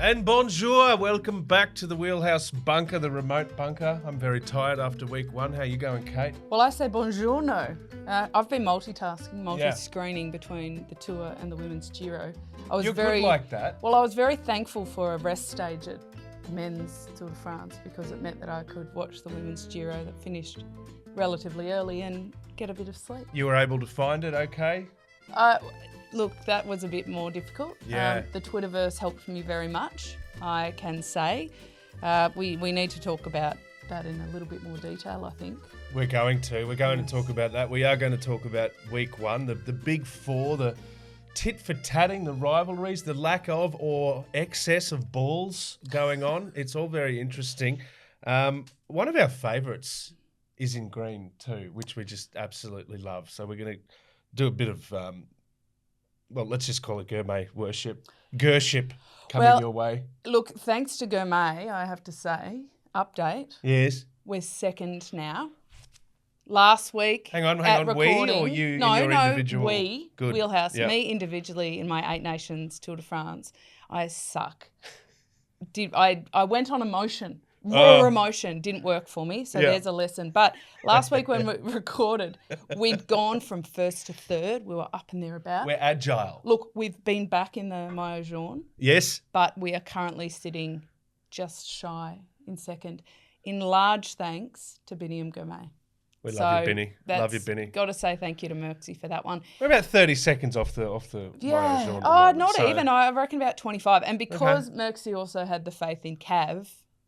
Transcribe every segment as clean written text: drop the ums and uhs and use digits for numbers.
And bonjour, welcome back to the Wheelhouse Bunker, the remote bunker. I'm very tired after week one. How you going, Kate? Well, I say buongiorno. I've been multitasking, multi-screening between the Tour and the Women's Giro. You're good like that. Well, I was very thankful for a rest stage at men's Tour de France because it meant that I could watch the Women's Giro that finished relatively early and get a bit of sleep. You were able to find it okay? Look, that was a bit more difficult. Yeah. The Twitterverse helped me very much, I can say. We need to talk about that in a little bit more detail, I think. We're going to talk about that. We are going to talk about week one, the big four, the tit-for-tatting, the rivalries, the lack of or excess of balls going on. It's all very interesting. One of our favourites is in green too, which we just absolutely love. So we're going to do a bit of... well, let's just call it gourmet worship. Gership coming your way. Look, thanks to gourmet, I have to say, update. Yes. We're second now. Last week, Hang on, recording, we or you no, in your individual? We, Good. Wheelhouse, Yep. me individually in my 8 Nations Tour de France. I suck. I went on emotion. Raw emotion didn't work for me, so there's a lesson. But last week when we recorded, we'd gone from first to third. We were up and thereabouts. We're agile. Look, we've been back in the Maillot Jaune. Yes. But we are currently sitting just shy in second, in large thanks to Biniam Gourmet. We love you, Binny. Love you, Binny. Got to say thank you to Merckxy for that one. We're about 30 seconds off the Yeah. Maillot Jaune Oh, moment, not even. I reckon about 25. And because Okay. Merckxy also had the faith in Cav,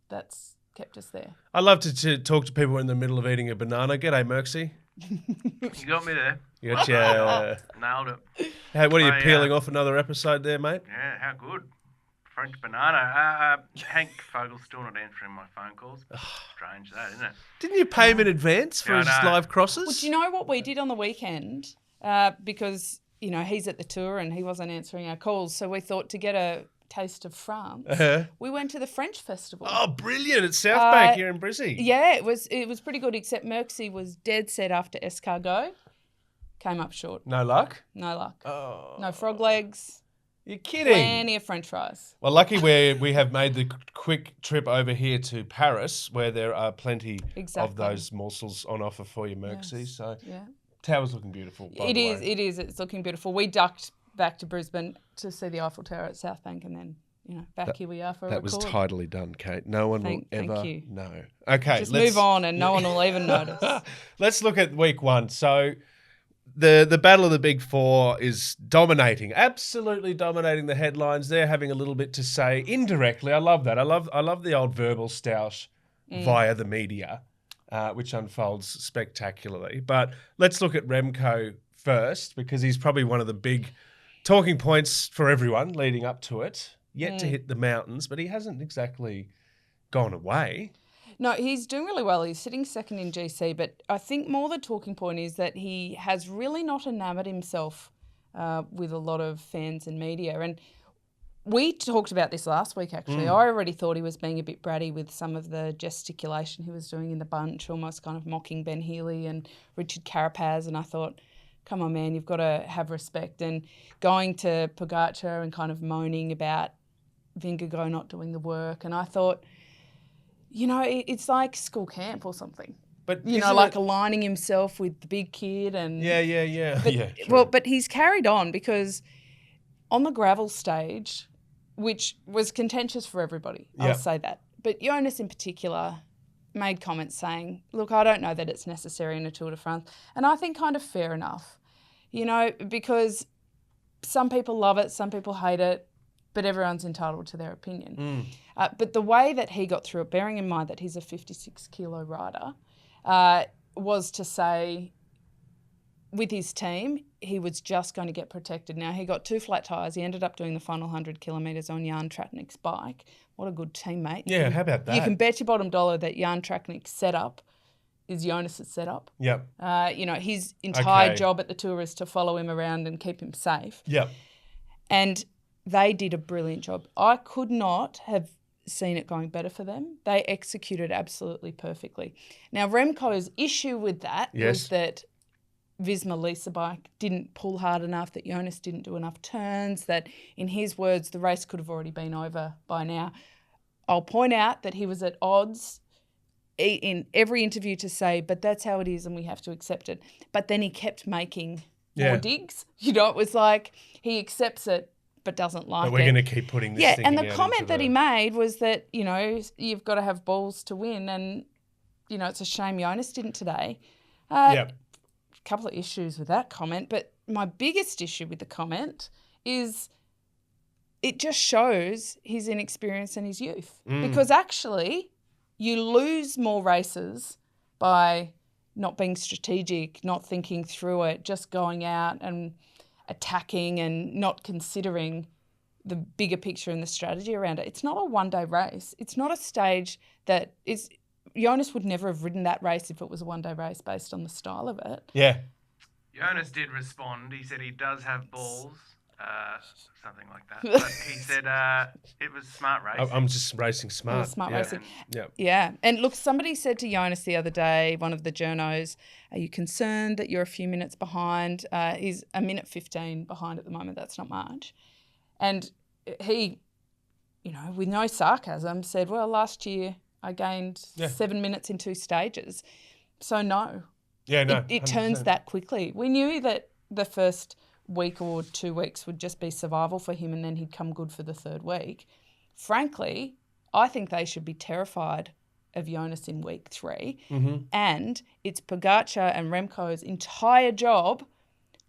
that's kept us there. I love to talk to people in the middle of eating a banana. G'day, Merckxy. You got me there. You got your, Nailed it. hey, what are you I, peeling off another episode there, mate? Yeah, how good. French banana. Hank Fogel's still not answering my phone calls. Strange that, isn't it? Didn't you pay him in advance for Yeah, his I know. live crosses? Well, do you know what we did on the weekend? Because, you know, he's at the Tour and he wasn't answering our calls. So we thought to get a taste of France, we went to the French festival. Oh, brilliant. It's South Bank here in Brizzy. Yeah, it was pretty good, except Merckxy was dead set after escargot. Came up short. No luck? No luck. Oh, No frog legs. you're kidding. Plenty of French fries. Well, lucky we have made the quick trip over here to Paris, where there are plenty of Exactly. those morsels on offer for you, Merckxy. Yes. So Yeah. tower's looking beautiful. By It the is. way. It is. It's looking beautiful. We ducked back to Brisbane to see the Eiffel Tower at South Bank, and then back here we are for a That record. was tidily done, Kate. No one Thank will ever you. know. Okay, Just move on, and no one will even notice. Let's look at week one. So the battle of the big four is dominating, absolutely dominating the headlines. They're having a little bit to say indirectly. I love that. I love the old verbal stoush via the media, which unfolds spectacularly. But let's look at Remco first, because he's probably one of the big talking points for everyone leading up to it. Yet to hit the mountains, but he hasn't exactly gone away. No, he's doing really well. He's sitting second in GC, but I think more the talking point is that he has really not enamoured himself with a lot of fans and media. And we talked about this last week, actually. I already thought he was being a bit bratty with some of the gesticulation he was doing in the bunch, almost kind of mocking Ben Healy and Richard Carapaz. And I thought, come on, man, you've got to have respect. And going to Pogacar and kind of moaning about Vingegaard not doing the work. And I thought, it's like school camp or something. But Like aligning himself with the big kid. And yeah. But he's carried on because on the gravel stage, which was contentious for everybody, I'll say that. But Jonas in particular made comments saying, look, I don't know that it's necessary in a Tour de France. And I think kind of fair enough, because some people love it, some people hate it, but everyone's entitled to their opinion. But the way that he got through it, bearing in mind that he's a 56-kilo rider, was to say with his team, he was just going to get protected. Now, he got 2 flat tyres. He ended up doing the final 100 kilometres on Jan Tratnik's bike. What a good teammate. Yeah, how about that? You can bet your bottom dollar that Jan Tratnik's setup is Jonas's setup. Yep. His entire Okay. job at the Tour is to follow him around and keep him safe. Yep. And they did a brilliant job. I could not have seen it going better for them. They executed absolutely perfectly. Now, Remco's issue with that was that Visma Lisa bike didn't pull hard enough, that Jonas didn't do enough turns, that in his words, the race could have already been over by now. I'll point out that he was at odds in every interview to say, but that's how it is and we have to accept it. But then he kept making more digs. You know, it was like he accepts it but doesn't like it. But we're going to keep putting this thing and the out comment that he made was that, you know, you've got to have balls to win, and, you know, it's a shame Jonas didn't today. A couple of issues with that comment, but my biggest issue with the comment is it just shows his inexperience and his youth. Because actually you lose more races by not being strategic, not thinking through it, just going out and attacking and not considering the bigger picture and the strategy around it. It's not a one-day race. It's not a stage that is... Jonas would never have ridden that race if it was a one-day race based on the style of it. Yeah. Jonas did respond. He said he does have balls, something like that. But he said it was smart racing. I'm just racing smart. It was smart racing. Yeah. And look, somebody said to Jonas the other day, one of the journos, are you concerned that you're a few minutes behind? He's a minute 15 behind at the moment. That's not much. And he, you know, with no sarcasm, said, well, last year I gained 7 minutes in 2 stages. So no. Yeah, no. It turns that quickly. We knew that the first week or 2 weeks would just be survival for him and then he'd come good for the third week. Frankly, I think they should be terrified of Jonas in week 3. And it's Pogacar and Remco's entire job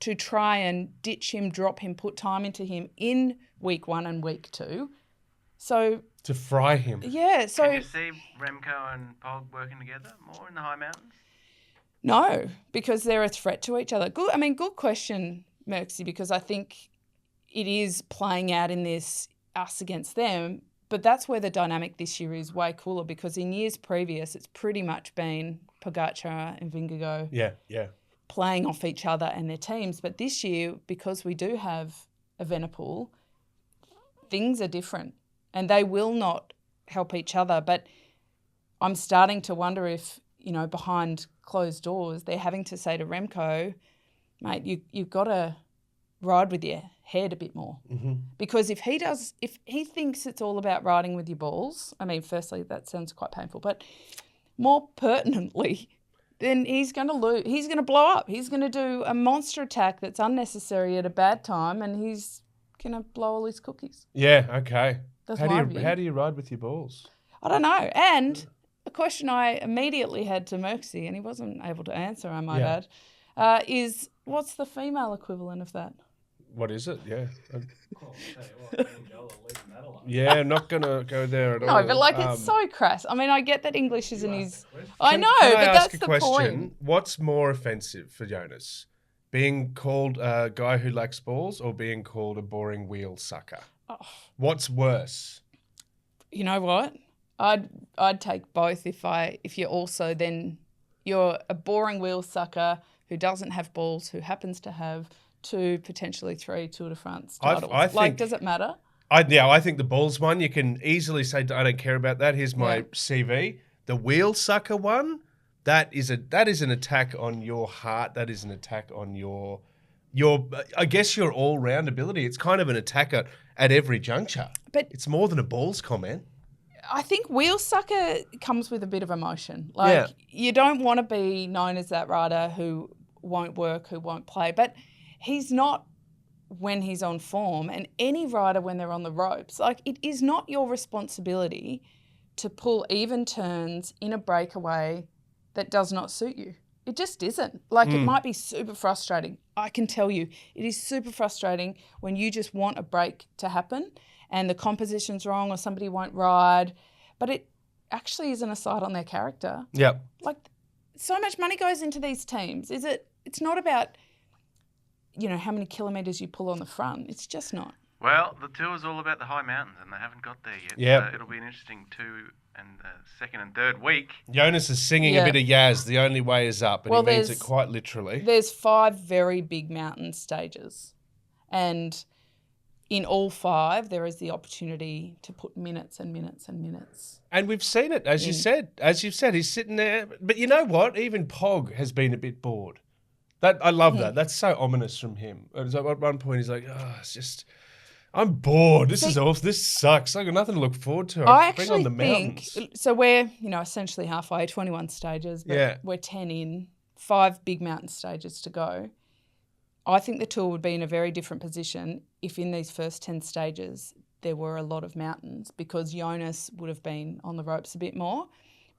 to try and ditch him, drop him, put time into him in week 1 and week 2. So... to fry him. Yeah, so... Can you see Remco and Pog working together more in the high mountains? No, because they're a threat to each other. Good question, Merckxy, because I think it is playing out in this us against them, but that's where the dynamic this year is way cooler, because in years previous it's pretty much been Pogacar and Vingegaard playing off each other and their teams. But this year, because we do have Evenepoel, things are different and they will not help each other. But I'm starting to wonder if, you know, behind closed doors, they're having to say to Remco, mate, you've got to ride with your head a bit more. Because if he thinks it's all about riding with your balls, I mean, firstly, that sounds quite painful, but more pertinently, then he's going to lose. He's going to blow up. He's going to do a monster attack that's unnecessary at a bad time, and he's going to blow all his cookies. Yeah, okay. That's How my view. do you ride with your balls? I don't know. And a question I immediately had to Merckxy, and he wasn't able to answer, I might add, is what's the female equivalent of that? What is it? Yeah. Yeah, I'm not going to go there at all. No, but like it's so crass. I mean, I get that English isn't his... I know, can I but ask that's a the question? point. What's more offensive for Jonas? Being called a guy who lacks balls or being called a boring wheel sucker? Oh. What's worse? You know what? I'd take both if you're also then you're a boring wheel sucker who doesn't have balls, who happens to have 2, potentially 3 Tour de France titles. I think, like, does it matter? I think the balls one, you can easily say, I don't care about that. Here's my CV. The wheel sucker one, that is an attack on your heart. That is an attack on your I guess your all-round ability. It's kind of an attack at every juncture. But it's more than a balls comment. I think wheel sucker comes with a bit of emotion. Like, you don't want to be known as that rider who won't work, who won't play. But he's not when he's on form, and any rider when they're on the ropes. Like, it is not your responsibility to pull even turns in a breakaway that does not suit you. It just isn't. Like, it might be super frustrating. I can tell you, it is super frustrating when you just want a break to happen and the composition's wrong or somebody won't ride, but it actually isn't a slight on their character. Yep. Like, so much money goes into these teams. It's not about, you know, how many kilometres you pull on the front. It's just not. Well, the tour's all about the high mountains, and they haven't got there yet. Yep. So it'll be an interesting 2 and second and third week. Jonas is singing a bit of Yaz, the only way is up, and he means it quite literally. There's 5 very big mountain stages, and in all 5, there is the opportunity to put minutes and minutes and minutes. And we've seen it, as you've said, he's sitting there. But you know what? Even Pog has been a bit bored. I love that. That's so ominous from him. At one point, he's like, "Oh, it's just, I'm bored. This is awful. This sucks. I got nothing to look forward to. I Bring on actually the think mountains." so. We're essentially halfway, 21 stages, but we're 10 in, 5 big mountain stages to go. I think the Tour would be in a very different position if in these first 10 stages there were a lot of mountains, because Jonas would have been on the ropes a bit more.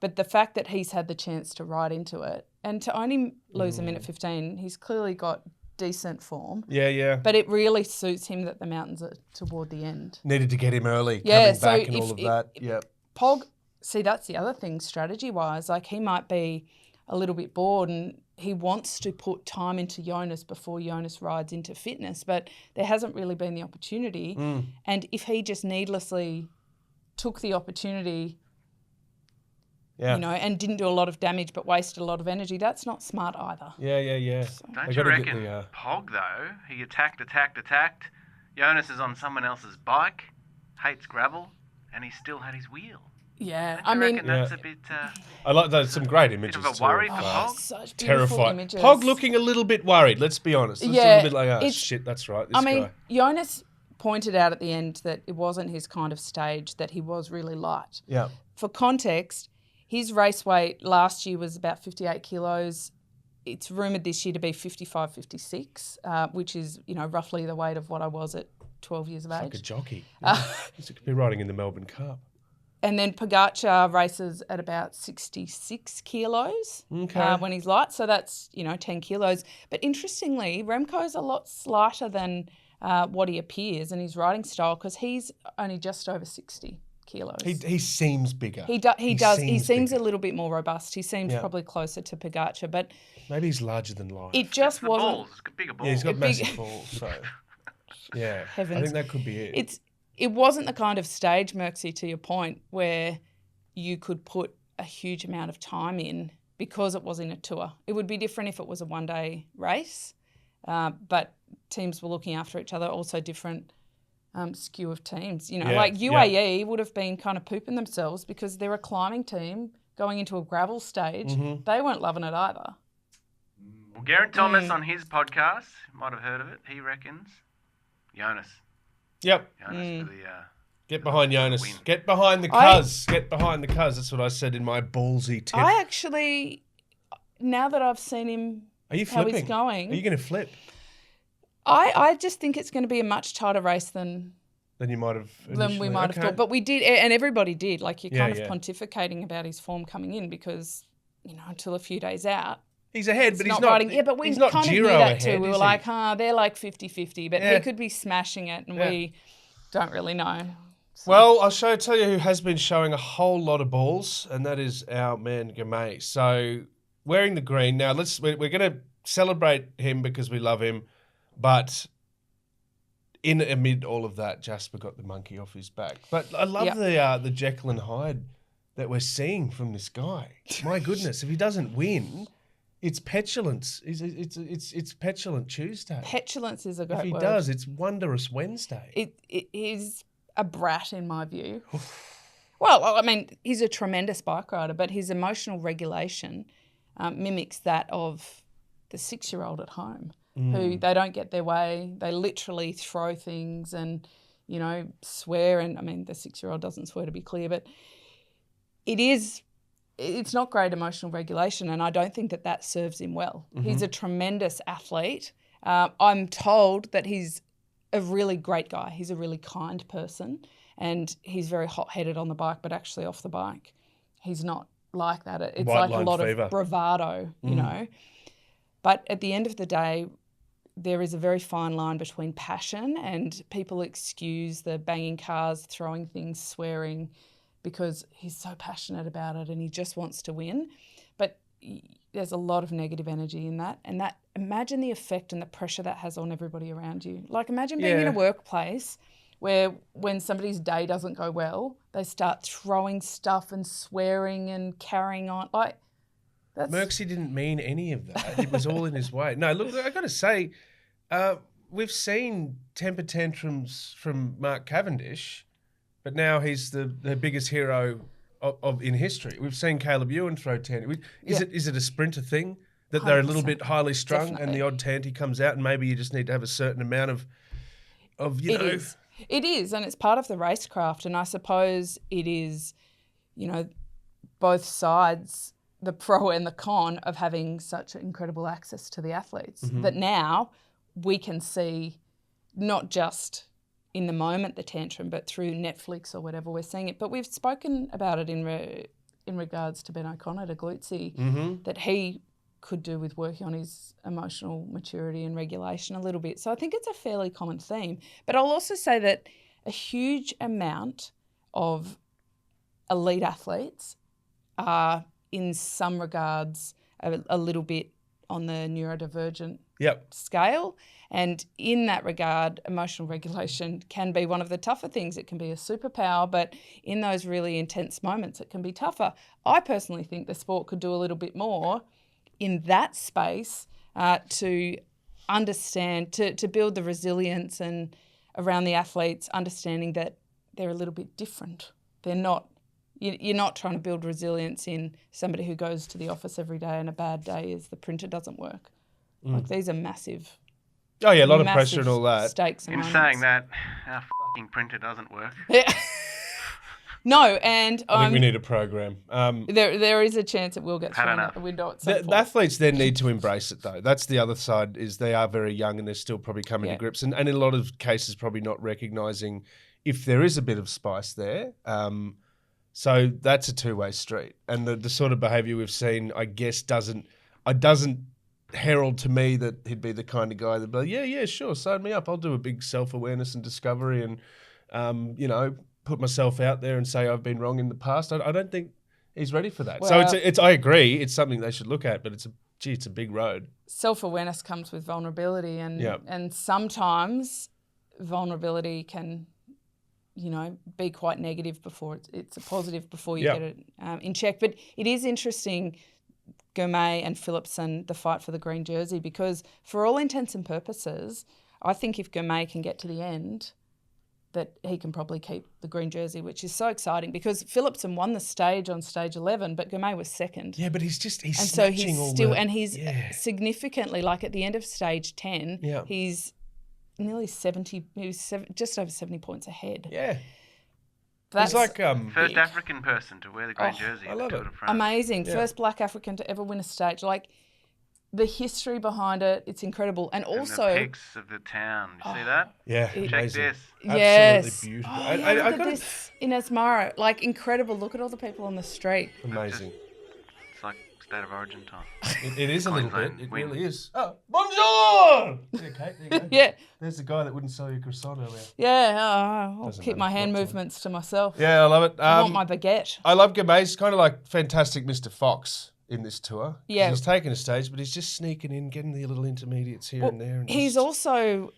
But the fact that he's had the chance to ride into it and to only lose a minute 15, he's clearly got decent form. Yeah. But it really suits him that the mountains are toward the end. Needed to get him early, Yeah, coming back and all of that. Yeah. Pog, see, that's the other thing strategy-wise. Like, he might be a little bit bored and he wants to put time into Jonas before Jonas rides into fitness, but there hasn't really been the opportunity. And if he just needlessly took the opportunity, and didn't do a lot of damage but wasted a lot of energy, that's not smart either. Yeah. So. Don't you reckon Pog, though, he attacked. Jonas is on someone else's bike, hates gravel, and he still had his wheel. Yeah, I mean, that's a bit. I like those. Some great images. Bit of a worry for Pog. Such beautiful Terrified. images. Pog looking a little bit worried. Let's be honest. It's a little bit like, shit, that's right. This guy. Jonas pointed out at the end that it wasn't his kind of stage, that he was really light. Yeah. For context, his race weight last year was about 58 kilos. It's rumoured this year to be 55, 56, which is, roughly the weight of what I was at 12 years of age. Like a jockey. He could be riding in the Melbourne Cup. And then Pogacar races at about 66 kilos when he's light. So that's, 10 kilos. But interestingly, Remco's a lot lighter than what he appears in his riding style, because he's only just over 60 kilos. He seems bigger. He does. He seems bigger. a little bit more robust. He seems probably closer to Pogacar. But maybe he's larger than life. It just the wasn't. Balls. It's got bigger balls. Yeah, he's got massive balls. So, yeah. Heavens. I think that could be it. It wasn't the kind of stage, Merckxy, to your point, where you could put a huge amount of time in because it was in a tour. It would be different if it was a one-day race, but teams were looking after each other, also different skew of teams. Like UAE would have been kind of pooping themselves because they're a climbing team going into a gravel stage. Mm-hmm. They weren't loving it either. Well, Geraint Thomas on his podcast, you might have heard of it, he reckons Jonas. Yep. Jonas for the... Get behind Jonas. win. Get behind the cuz. Get behind the cuz. That's what I said in my ballsy tip. I actually, now that I've seen him, Are you how flipping? he's going, Are you going to flip? I just think it's going to be a much tighter race than You might have. we might have thought. But we did, and everybody did. Like, you're kind of pontificating about his form coming in because, until a few days out. He's ahead, but he's not. riding. Yeah, but we he's not kind of Giro knew that ahead, too. We were is like, he? they're like 50-50, but he could be smashing it, and we don't really know. So. Well, I'll tell you who has been showing a whole lot of balls, and that is our man Gamay. So, wearing the green now. We're going to celebrate him because we love him, but amid all of that, Jasper got the monkey off his back. But I love the Jekyll and Hyde that we're seeing from this guy. My goodness, if he doesn't win, it's petulance. It's petulant Tuesday. Petulance is a great word. If he does, it's wondrous Wednesday. It is a brat in my view. Well, I mean, he's a tremendous bike rider, but his emotional regulation mimics that of the 6-year-old at home, who they don't get their way. They literally throw things and, swear. And I mean, the 6-year-old doesn't swear, to be clear, but it's not great emotional regulation, and I don't think that serves him well. Mm-hmm. He's a tremendous athlete. I'm told that he's a really great guy. He's a really kind person, and he's very hot-headed on the bike, but actually off the bike, he's not like that. It's White like a lot fever. Of bravado, you know. But at the end of the day, there is a very fine line between passion, and people excuse the banging cars, throwing things, swearing, because he's so passionate about it and he just wants to win. But there's a lot of negative energy in that. And imagine the effect and the pressure that has on everybody around you. Like, imagine being in a workplace where when somebody's day doesn't go well, they start throwing stuff and swearing and carrying on. Like, that's... Merckxy didn't mean any of that. It was all in his way. No, look, I got to say, we've seen temper tantrums from Mark Cavendish, but now he's the biggest hero of in history. We've seen Caleb Ewan throw 10. Is it a sprinter thing? that they're a little bit 100%. highly strung and Definitely. the odd tanty comes out and maybe you just need to have a certain amount of It is. It is, and it's part of the racecraft. And I suppose it is, both sides, the pro and the con, of having such incredible access to the athletes that now we can see not just in the moment the tantrum, but through Netflix or whatever we're seeing it. But we've spoken about it in regards to Ben O'Connor, to Glutzy, that he could do with working on his emotional maturity and regulation a little bit. So I think it's a fairly common theme. But I'll also say that a huge amount of elite athletes are in some regards a little bit on the neurodivergent scale. And in that regard, emotional regulation can be one of the tougher things. It can be a superpower, but in those really intense moments, it can be tougher. I personally think the sport could do a little bit more in that space to understand, to build the resilience and around the athletes, understanding that they're a little bit different. They're not, you're not trying to build resilience in somebody who goes to the office every day and a bad day is the printer doesn't work. Like these are massive. Oh yeah, a lot of pressure and all that. Stakes and In moments. saying that, our fucking printer doesn't work. Yeah. No, and I think we need a program. there is a chance it will get thrown out the window at some point. The athletes then need to embrace it though. That's the other side, is they are very young and they're still probably coming to grips and in a lot of cases probably not recognising if there is a bit of spice there. So that's a two-way street. And the sort of behaviour we've seen, I guess, doesn't herald to me that he'd be the kind of guy that'd be like, yeah, sure, sign me up. I'll do a big self-awareness and discovery and, put myself out there and say I've been wrong in the past. I don't think he's ready for that. Well, so it's I agree, it's something they should look at, but it's a big road. Self-awareness comes with vulnerability and sometimes vulnerability can, be quite negative before it's a positive before you get it in check. But it is interesting, Gourmet and Philipson, the fight for the green jersey, because for all intents and purposes, I think if Gourmet can get to the end, that he can probably keep the green jersey, which is so exciting because Philipson won the stage on stage 11, but Gourmet was second. Yeah, but he's and so he's still, and he's significantly, like at the end of stage 10, he's nearly 70, he was just over 70 points ahead. Yeah. That's he's like first African person to wear the green jersey. I love it. Amazing. First black African to ever win a stage. Like, the history behind it, it's incredible. And also... the pigs of the town. You see that? Yeah, Check amazing. this. Yes. Absolutely beautiful. Oh, yeah, look at this in Asmara. Like, incredible. Look at all the people on the street. Amazing. It's like State of Origin time. It is a little bit. Queensland It win. really is. Oh, bonjour! Yeah, Kate, there you go. Yeah. There's the guy that wouldn't sell you a croissant earlier. Yeah, I'll Doesn't keep matter. my hand Not movements to myself. Yeah, I love it. I want my baguette. I love Gourmet. He's kind of like fantastic Mr. Fox in this tour. 'Cause Yeah. He's taking a stage, but he's just sneaking in, getting the little intermediates here and there. And He's just- also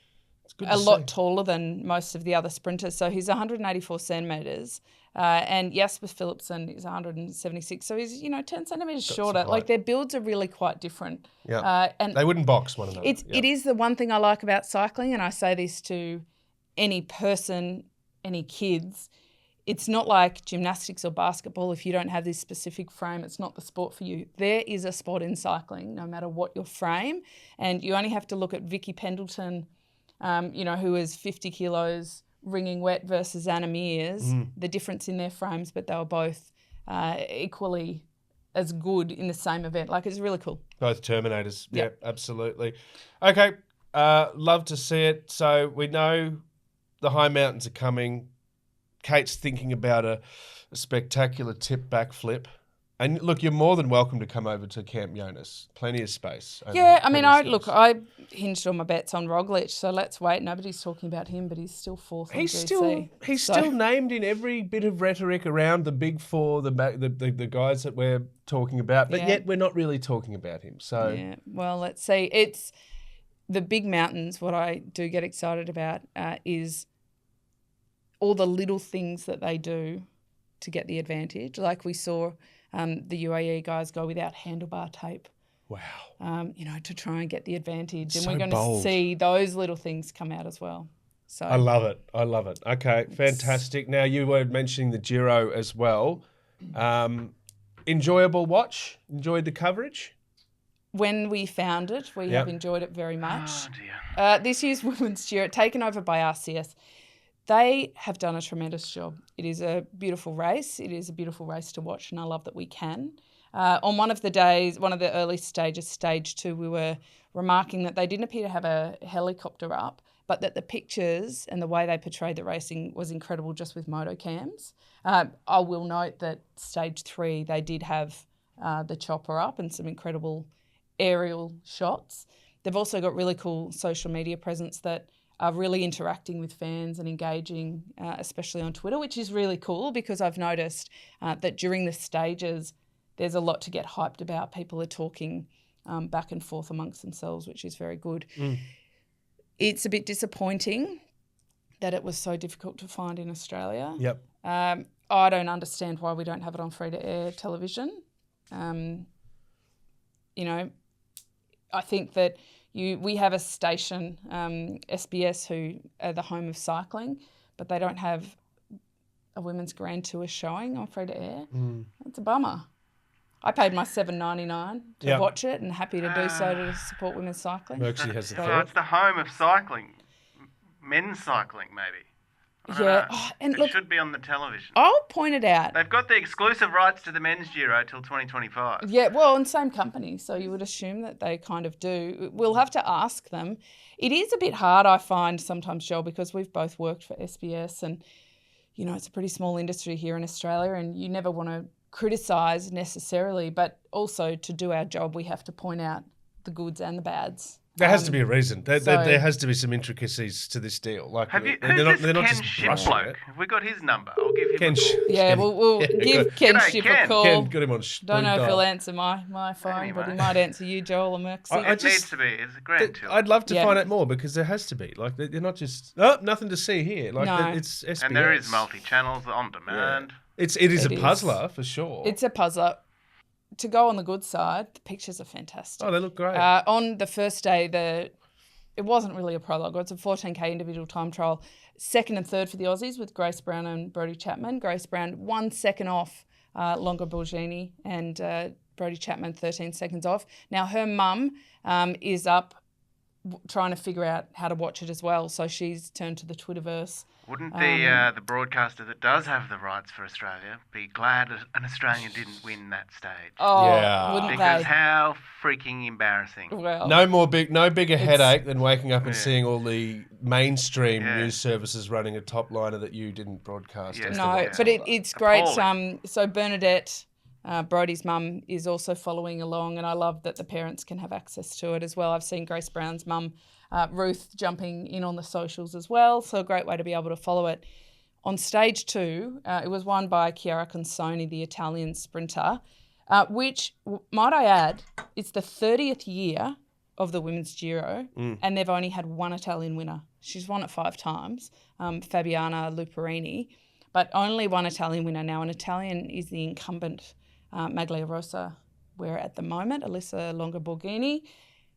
it's good a to lot see. taller than most of the other sprinters. So he's 184 centimetres. And Jasper Philipson is 176. So he's, 10 centimetres shorter. some Like, height. their builds are really quite different. Yeah. And They wouldn't box one another. it is the one thing I like about cycling, and I say this to any person, any kids. It's not like gymnastics or basketball. If you don't have this specific frame, it's not the sport for you. There is a sport in cycling, no matter what your frame. And you only have to look at Vicky Pendleton, who is 50 kilos wringing wet versus Anna Mears, the difference in their frames, but they were both equally as good in the same event. Like, it's really cool. Both Terminators. Yeah. Yeah, absolutely. Okay, love to see it. So we know the high mountains are coming. Kate's thinking about a spectacular tip backflip. And look, you're more than welcome to come over to Camp Jonas. Plenty of space. Yeah, I mean, I hinged all my bets on Roglic, so let's wait. Nobody's talking about him, but he's still fourth on GC. He's still named in every bit of rhetoric around the big four, the guys that we're talking about, but yet we're not really talking about him. So yeah, well, let's see. It's the big mountains. What I do get excited about is all the little things that they do to get the advantage. Like we saw the UAE guys go without handlebar tape. Wow. To try and get the advantage. And So we're going bold. to see those little things come out as well. So I love it. Okay, fantastic. Now, you were mentioning the Giro as well. Enjoyable watch? Enjoyed the coverage? when we found it, we have enjoyed it very much. Oh, dear. This year's Women's Giro, taken over by RCS, they have done a tremendous job. It is a beautiful race. It is a beautiful race to watch, and I love that we can. On one of the days, one of the early stages, stage 2, we were remarking that they didn't appear to have a helicopter up, but that the pictures and the way they portrayed the racing was incredible just with moto cams. I will note that stage 3, they did have the chopper up and some incredible aerial shots. They've also got really cool social media presence that are really interacting with fans and engaging, especially on Twitter, which is really cool because I've noticed that during the stages, there's a lot to get hyped about. People are talking back and forth amongst themselves, which is very good. It's a bit disappointing that it was so difficult to find in Australia. Yep. I don't understand why we don't have it on free-to-air television. I think that we have a station, SBS, who are the home of cycling, but they don't have a women's Grand Tour showing on free-to-air. It's a bummer. I paid my $7.99 to watch it and happy to do so to support women's cycling. Merckxy has the So it's the home of cycling. Men's cycling, maybe. And It look, should be on the television. I'll point it out. They've got the exclusive rights to the men's Giro till 2025. Yeah, well, and same company, so you would assume that they kind of do. We'll have to ask them. It is a bit hard, I find, sometimes, Joel, because we've both worked for SBS and, it's a pretty small industry here in Australia and you never want to criticise necessarily, but also to do our job, we have to point out the goods and the bads. There has to be a reason. There has to be some intricacies to this deal. Like, Who's they're this not Ken just Ship brushing bloke? it. Have we got his number? I'll give him a call. We'll give Ken G'day, Ship Ken. a call. Ken, got him on Don't know if dial. he'll answer my phone, but he might answer you, Joel or Merckxy. It needs to be. It's a grand tour. I'd love to find out more because there has to be. Like, they're not just, nothing to see here. Like, No. it's SBS. And there is multi-channels on demand. It is a puzzler for sure. It's a puzzler. To go on the good side, the pictures are fantastic. Oh, they look great. On the first day, it wasn't really a prologue. It's a 14K individual time trial. Second and third for the Aussies with Grace Brown and Brodie Chapman. Grace Brown 1 second off Longa Borghini and Brodie Chapman 13 seconds off. Now, her mum is up trying to figure out how to watch it as well. So she's turned to the Twitterverse. Wouldn't the broadcaster that does have the rights for Australia be glad an Australian didn't win that stage? Oh, Yeah. wouldn't Because they? how freaking embarrassing. Well, no bigger headache than waking up and seeing all the mainstream news services running a top liner that you didn't broadcast. as the no, rights but holder. it's great. Appalling. So Bernadette, Brodie's mum, is also following along, and I love that the parents can have access to it as well. I've seen Grace Brown's mum, Ruth, jumping in on the socials as well, so a great way to be able to follow it. On stage 2, it was won by Chiara Consoni, the Italian sprinter, which, might I add, it's the 30th year of the Women's Giro, and they've only had one Italian winner. She's won it 5 times, Fabiana Luperini, but only one Italian winner. Now, an Italian is the incumbent Maglia Rosa, where at the moment, Alyssa Longa Borghini.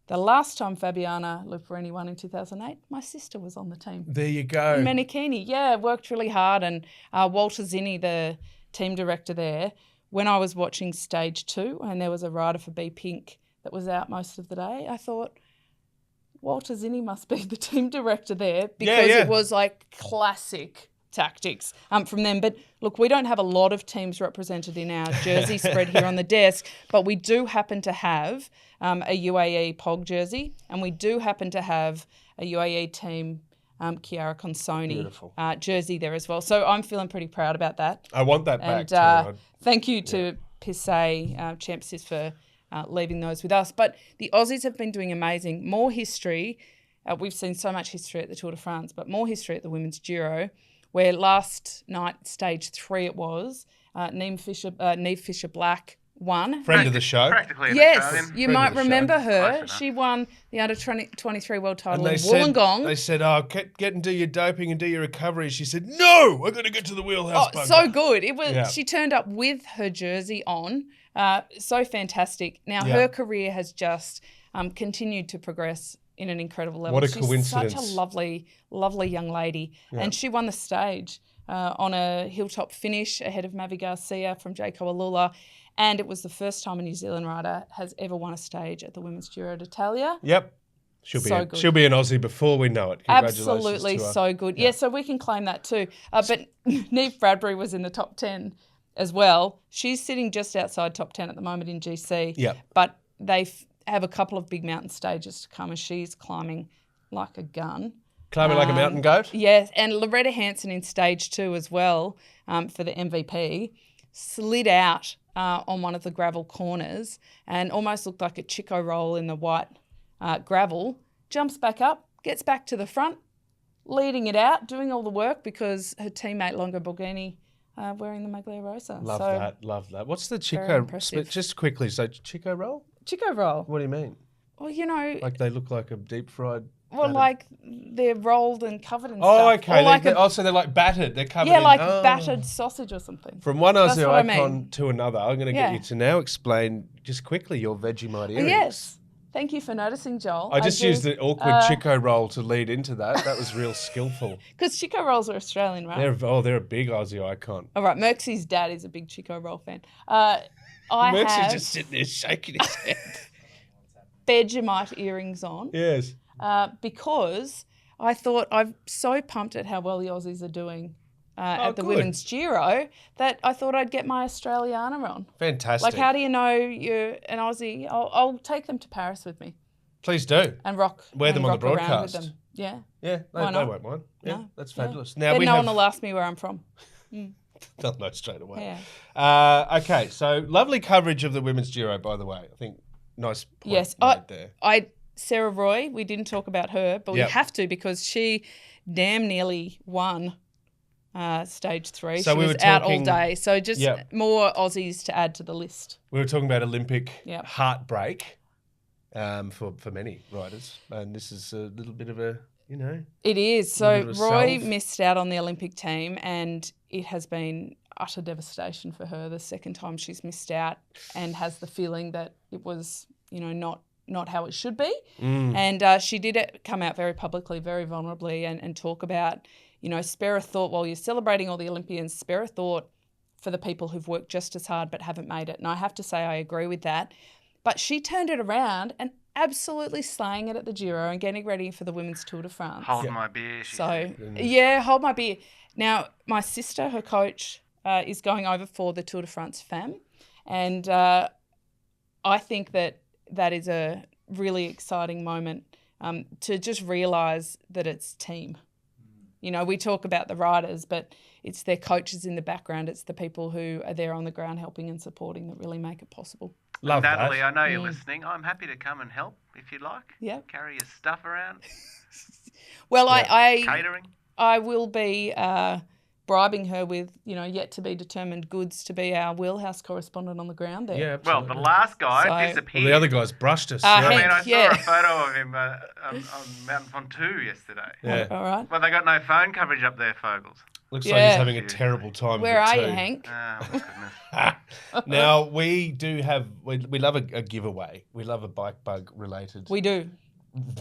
The last time Fabiana Luperini won in 2008, my sister was on the team. There you go. In Menechini, worked really hard. And Walter Zinni, the team director there, when I was watching stage 2 and there was a rider for B Pink that was out most of the day, I thought, Walter Zinni must be the team director there because it was like classic tactics from them. But look, we don't have a lot of teams represented in our jersey spread here on the desk, but we do happen to have a UAE POG jersey, and we do happen to have a UAE team Chiara Consoni jersey there as well. So I'm feeling pretty proud about that. I want that back And too. thank you to Pissay, Champ Sis, for leaving those with us. But the Aussies have been doing amazing. More history. We've seen so much history at the Tour de France, but more history at the Women's Giro, where last night, stage 3 it was, Neve Fisher-Black won. Friend of the show. Practically an Yes, Australian. you Friend might of the show. remember Close her. enough. She won the under-23 world title in They said, Wollongong. get and do your doping and do your recovery. She said, no, I got to get to the wheelhouse bunker. So good. It was. She turned up with her jersey on. So fantastic. Now her career has just continued to progress in an incredible level. What a She's coincidence. such a lovely, lovely young lady. And she won the stage on a hilltop finish ahead of Mavi Garcia from Jaco Alula. And it was the first time a New Zealand rider has ever won a stage at the Women's Giro d'Italia. Yep. She'll be an Aussie before we know it. Congratulations Absolutely, to her. so good. Yeah, so we can claim that too. But Neve Bradbury was in the top 10 as well. She's sitting just outside top 10 at the moment in GC. Yep. But they have a couple of big mountain stages to come, and she's climbing like a gun. Climbing like a mountain goat? Yes, and Loretta Hanson in stage 2 as well for the MVP slid out on one of the gravel corners and almost looked like a Chico roll in the white gravel, jumps back up, gets back to the front, leading it out, doing all the work because her teammate Longo Borghini wearing the Maglia Rosa. Love that. What's the Chico? Just quickly, so Chico roll? Chico roll. What do you mean? Well, you know... Like they look like a deep fried... Well, like they're rolled and covered in stuff. Oh, okay. Or so they're like battered. They're covered in... battered sausage or something. From one Aussie icon I mean. to another, I'm going to get you to now explain just quickly your Vegemite earrings. Yes. Thank you for noticing, Joel. I just used the awkward Chico roll to lead into that. That was real skillful. Because Chico rolls are Australian, right? They're a big Aussie icon. All right, Merckxy's dad is a big Chico roll fan. Merckxy's just sitting there shaking his head. Vegemite earrings on. Yes. Because I thought I'm so pumped at how well the Aussies are doing at the Women's Giro that I thought I'd get my Australiana on. Fantastic. Like, how do you know you're an Aussie? I'll take them to Paris with me. Please do. And wear them on the broadcast. With them. Yeah. Yeah, they won't mind. Yeah, no. that's fabulous. Yeah. Now no one will ask me where I'm from. They'll know straight away. Yeah. Okay, so lovely coverage of the Women's Giro, by the way. I think nice point made there. Sarah Roy, we didn't talk about her, but we have to because she damn nearly won stage 3. So she was out all day. So just more Aussies to add to the list. We were talking about Olympic heartbreak for many riders. And this is a little bit of a, It is. So Roy missed out on the Olympic team and it has been utter devastation for her the second time she's missed out and has the feeling that it was, not how it should be. And she did come out very publicly, very vulnerably and talk about, spare a thought while you're celebrating all the Olympians, spare a thought for the people who've worked just as hard but haven't made it. And I have to say I agree with that. But she turned it around and absolutely slaying it at the Giro and getting ready for the Women's Tour de France. Hold my beer, she said. Hold my beer. Now, my sister, her coach, is going over for the Tour de France Femme. And I think that is a really exciting moment to just realise that it's team. We talk about the riders, but it's their coaches in the background. It's the people who are there on the ground helping and supporting that really make it possible. Love Natalie, that. I know you're listening. I'm happy to come and help if you'd like. Yeah. Carry your stuff around. Well, Catering. I will be bribing her with, yet to be determined goods to be our wheelhouse correspondent on the ground there. Yeah, absolutely. Well, the last guy disappeared. Well, the other guys brushed us. I saw a photo of him on Mount Ventoux yesterday. Yeah. All right. Well, they got no phone coverage up there, Fogels. Looks like he's having a terrible time. Where are you, Hank? Oh, my goodness. Now, we do have, we love a giveaway. We love a bike bug related. We do.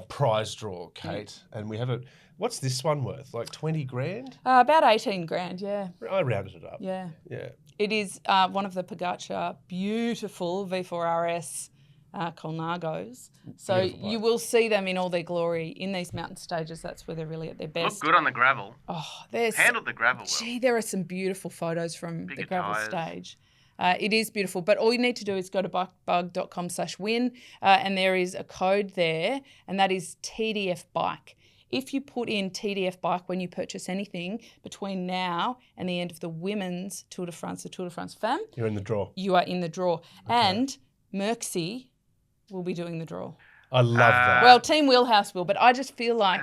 Prize draw, Kate. And we have what's this one worth? Like 20 grand? About 18 grand, yeah. I rounded it up. Yeah. Yeah. It is one of the Pogacar beautiful V4 RS Colnagos. So you will see them in all their glory in these mountain stages. That's where they're really at their best. Look good on the gravel. Oh, handled the gravel well. Gee, there are some beautiful photos from Bigger the gravel tyres. stage. It is beautiful, but all you need to do is go to bikebug.com/win and there is a code there and that is TDF Bike. If you put in TDF Bike when you purchase anything between now and the end of the Women's Tour de France, the Tour de France Femme, you're in the draw. You are in the draw. Okay. And Merckxy will be doing the draw. I love that. Well, Team Wheelhouse will, but I just feel like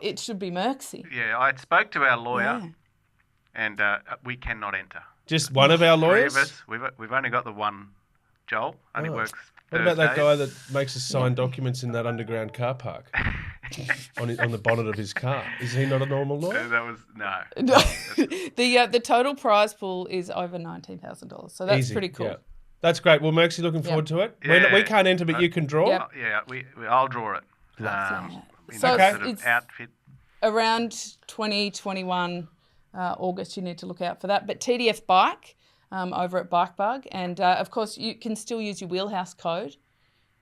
it should be Merckxy. Yeah, I spoke to our lawyer and we cannot enter. Just one of our lawyers? 3 of us. We've only got the one. Joel only works What about that guy that makes us sign documents in that underground car park on the bonnet of his car? Is he not a normal lawyer? That was no. The total prize pool is over $19,000, so that's pretty cool. Yeah. That's great. Well, Merckxy, looking forward to it. Yeah. We can't enter, but you can draw. Yep. I'll draw it. So it's outfit. Around 2021 August, you need to look out for that. But TDF Bike, over at Bike Bug. And, of course, you can still use your Wheelhouse code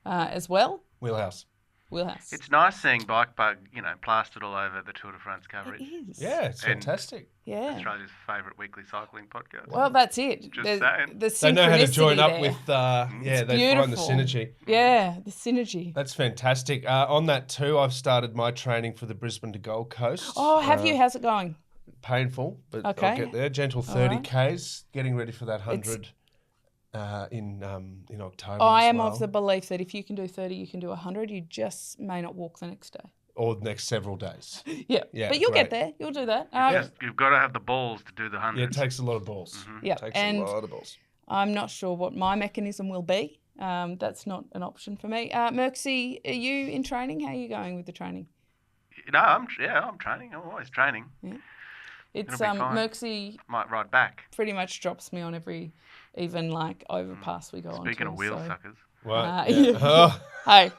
as well. Wheelhouse. It's nice seeing Bike Bug, plastered all over the Tour de France coverage. It is. Yeah, it's fantastic. Yeah. Australia's favourite weekly cycling podcast. Well, that's it. Just saying. The They know how to join up there. with, they beautiful. find the synergy. Yeah, the synergy. That's fantastic. On that too, I've started my training for the Brisbane to Gold Coast. Oh, have you? How's it going? Painful, but Okay. I'll get there. Gentle 30Ks, getting ready for that 100 in October. I as am well. of the belief that if you can do 30, you can do 100. You just may not walk the next day. Or the next several days. Yeah, but you'll great. get there. You'll do that. Yes, you've got to have the balls to do the 100. Yeah, it takes a lot of balls. Yeah, Takes and a lot of balls. I'm not sure what my mechanism will be. That's not an option for me. Merckxy, are you in training? How are you going with the training? No, I'm training. I'm always training. Yeah. It's It'll be fine. Merckxy Might ride back. pretty much drops me on every even like overpass we go on. Speaking of wheel suckers. What? yeah. Oh, Hey,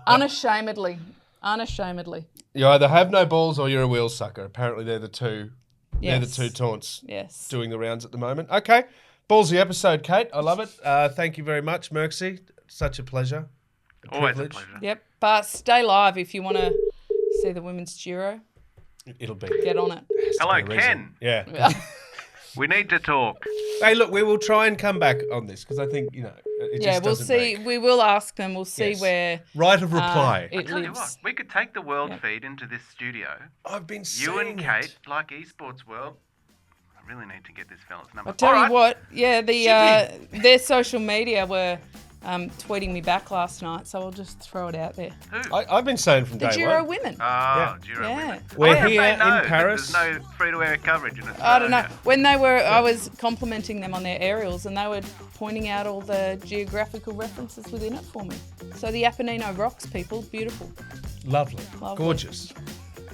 unashamedly. you either have no balls or you're a wheel sucker. Apparently they're the two. They're the Yes. two taunts Yes. doing the rounds at the moment. Okay. Ballsy episode, Kate. I love it. Thank you very much, Merckxy. Such a pleasure. Always privilege. a pleasure. Yep. But stay live if you want to see the women's Giro. It'll be. Get on it. Has to Hello, be a reason. Ken. Yeah. We need to talk. Hey, look, we will try and come back on this because I think, it Yeah, just we'll doesn't see. make- We will ask them. We'll see Yes. where Right of reply. it Tell you lives. what, we could take the world feed into this studio. I've been You seeing and it. Kate, like Esports World. I really need to get this fella's number. I'll tell All you right. what. Yeah, their social media were tweeting me back last night, so I'll just throw it out there. Who? I've been saying from The day Giro one. women. Oh, Giro Yeah. women. We're Why have here they in know that Paris. There's no free-to-air coverage in Australia. I don't know. When they were, I was complimenting them on their aerials, and they were pointing out all the geographical references within it for me. So the Apennino rocks, people, beautiful. Lovely. Lovely. Gorgeous.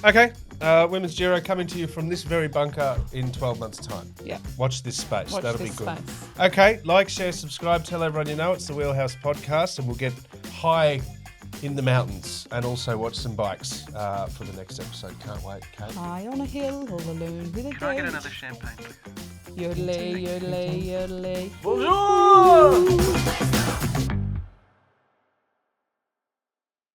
Okay. Women's Giro coming to you from this very bunker in 12 months' time. Yeah. Watch this space. Watch That'll this be good. space. Okay. Like, share, subscribe. Tell everyone you know. It's the Wheelhouse Podcast, and we'll get high in the mountains and also watch some bikes for the next episode. Can't wait, Kate. High on a hill, all alone with a Can I get gauge. another champagne, please? Yodelay, yodelay, yodelay. Bonjour!